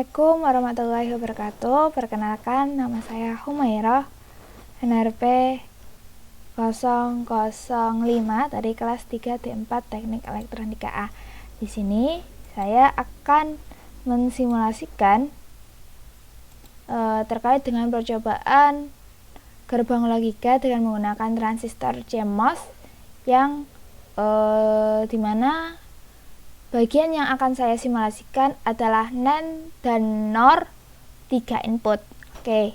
Assalamualaikum warahmatullahi wabarakatuh. Perkenalkan, nama saya Humairah, NRP 005 dari kelas 3 D4 Teknik Elektronika A. Di sini saya akan mensimulasikan terkait dengan percobaan gerbang logika dengan menggunakan transistor CMOS yang dimana bagian yang akan saya simulasikan adalah NAND dan NOR 3 input. Oke,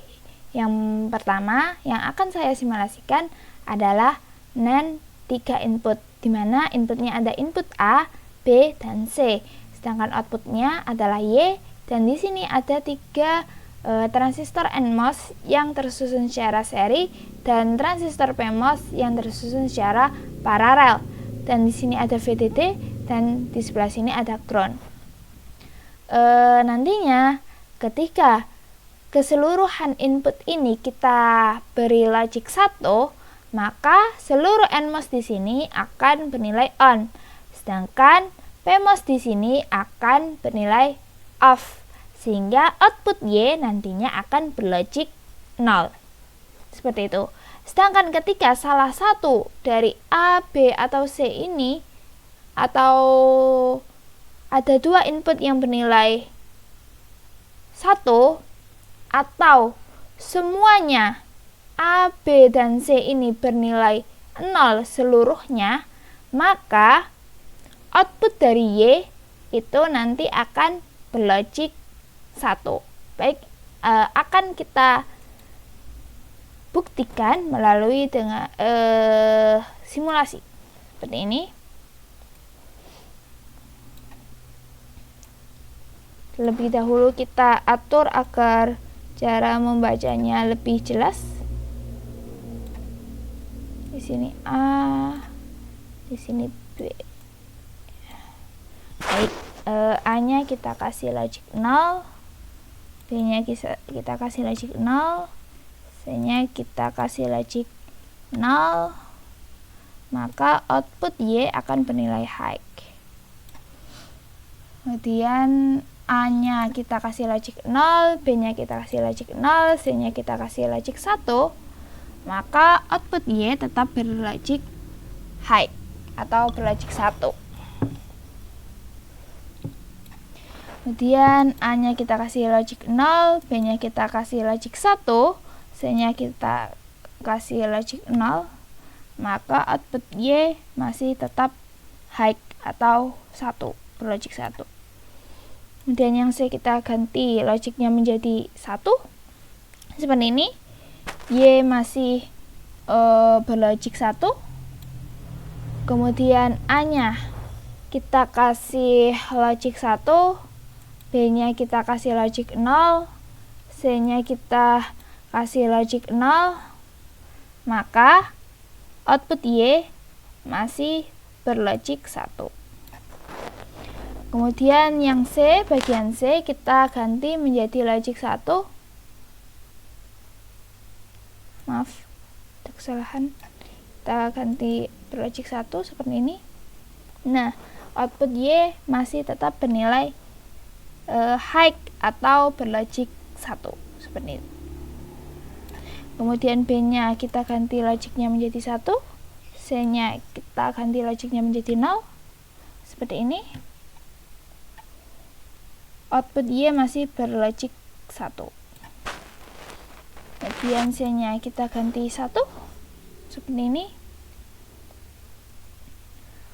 yang pertama yang akan saya simulasikan adalah NAND 3 input, dimana inputnya ada input A, B, dan C, sedangkan outputnya adalah Y, dan di sini ada 3 transistor NMOS yang tersusun secara seri dan transistor PMOS yang tersusun secara paralel, dan di sini ada VDD dan di sebelah sini ada ground. Nantinya ketika keseluruhan input ini kita beri logic 1, maka seluruh NMOS di sini akan bernilai on, sedangkan PMOS di sini akan bernilai off, sehingga output Y nantinya akan berlogic 0. Seperti itu. Sedangkan ketika salah satu dari A, B, atau C ini, atau ada 2 input yang bernilai 1, atau semuanya A, B, dan C ini bernilai 0 seluruhnya, maka output dari Y itu nanti akan berlogic 1. Baik, akan kita buktikan melalui dengan simulasi seperti ini. Lebih dahulu kita atur agar cara membacanya lebih jelas. Di sini A, di sini B. Baik, A-nya kita kasih logic 0, B-nya kita kasih logic 0, C-nya kita kasih logic 0, maka output Y akan bernilai high. Kemudian A-nya kita kasih logic 0, B-nya kita kasih logic 0, C-nya kita kasih logic 1, maka output Y tetap berlogic high atau berlogic 1. Kemudian A-nya kita kasih logic 0, B-nya kita kasih logic 1, C-nya kita kasih logic 0, maka output Y masih tetap high atau 1, berlogic 1. Kemudian yang C kita ganti logiknya menjadi 1 seperti ini. Y masih berlogik 1. Kemudian A nya kita kasih logik 1, B nya kita kasih logik 0, C nya kita kasih logik 0, maka output Y masih berlogik 1. Kemudian yang C, bagian C kita ganti menjadi logic 1. Maaf, ada kesalahan. Kita ganti berlogic 1 seperti ini. Nah, output Y masih tetap bernilai high atau berlogic 1 seperti itu. Kemudian B-nya kita ganti logiknya menjadi 1, C-nya kita ganti logiknya menjadi 0 seperti ini. Output Y masih berlogic 1. Kemudian C-nya kita ganti 1 seperti ini.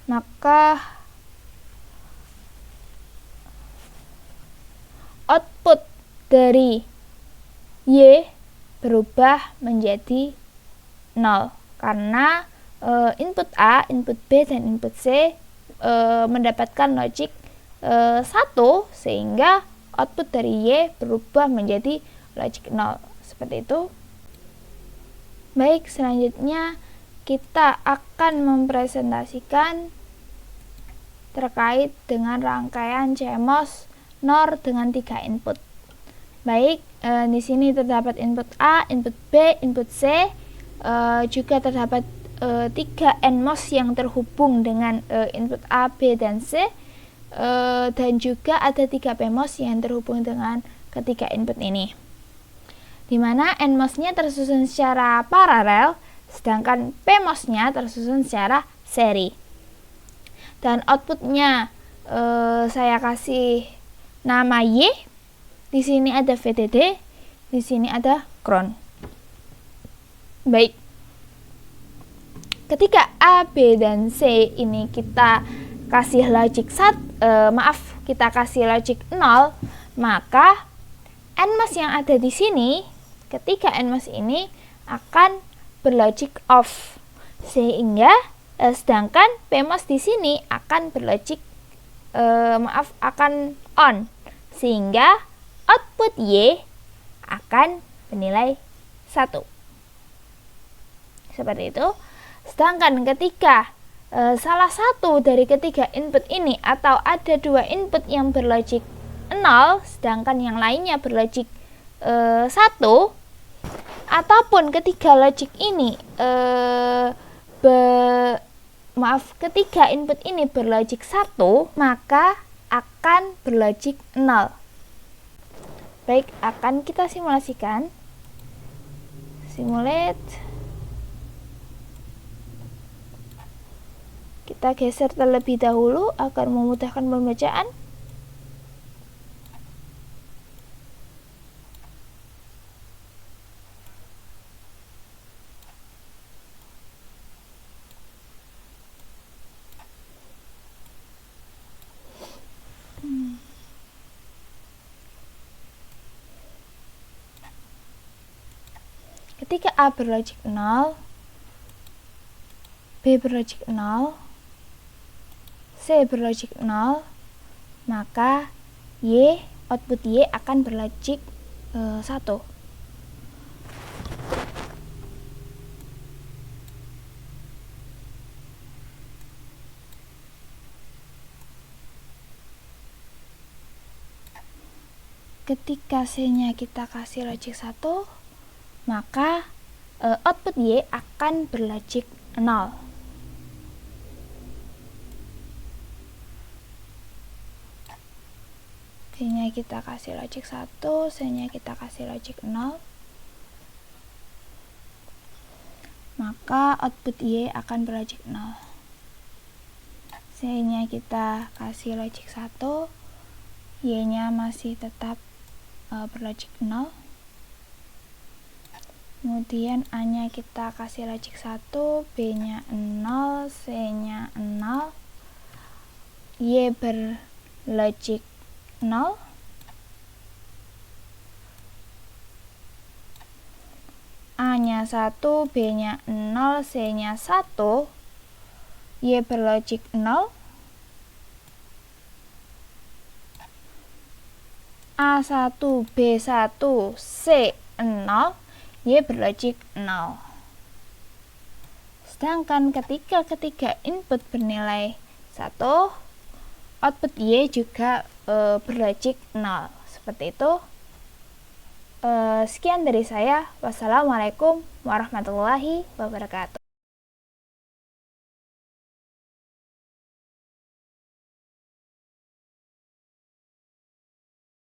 Maka output dari Y berubah menjadi 0 karena input A, input B, dan input C mendapatkan logic 1, sehingga output dari Y berubah menjadi logic 0 seperti itu. Baik, selanjutnya kita akan mempresentasikan terkait dengan rangkaian CMOS NOR dengan 3 input. Baik, di sini terdapat input A, input B, input C, juga terdapat 3 NMOS yang terhubung dengan input A, B, dan C. dan juga ada 3 PMOS yang terhubung dengan ketiga input ini, dimana NMOS-nya tersusun secara paralel, sedangkan PMOS-nya tersusun secara seri. Dan outputnya saya kasih nama Y, di sini ada VDD, di sini ada ground. Baik, ketika A, B, dan C ini kita kasih logic kita kasih logic 0, maka NMOS yang ada di sini, ketiga NMOS ini akan berlogic off, sehingga sedangkan PMOS di sini akan berlogic akan on, sehingga output Y akan bernilai 1. Seperti itu. Sedangkan ketika salah satu dari ketiga input ini, atau ada 2 input yang berlogic 0 sedangkan yang lainnya berlogic 1, ataupun ketiga logic ini ketiga input ini berlogic 1, maka akan berlogic 0. Baik, akan kita simulasikan. Simulate. Kita geser terlebih dahulu agar memudahkan pembacaan. Ketika A berlogic 0, B berlogic 0, C berlogic 0, maka output Y akan berlogic 1. Ketika C-nya kita kasih logic 1, maka output Y akan berlogic 0. B-nya kita kasih logic 1, C-nya kita kasih logic 0, maka output Y akan berlogic 0. C-nya kita kasih logic 1, Y-nya masih tetap berlogic 0. Kemudian A-nya kita kasih logic 1, B-nya 0, C-nya 0, Y berlogic 0. A-nya 1, B-nya 0, C-nya 1, Y berlogic 0. A1, B1, C 0, Y berlogic 0. Sedangkan ketika ketiga input bernilai 1, output Y juga berlogic 0. Seperti itu. Sekian dari saya. Wassalamualaikum warahmatullahi wabarakatuh.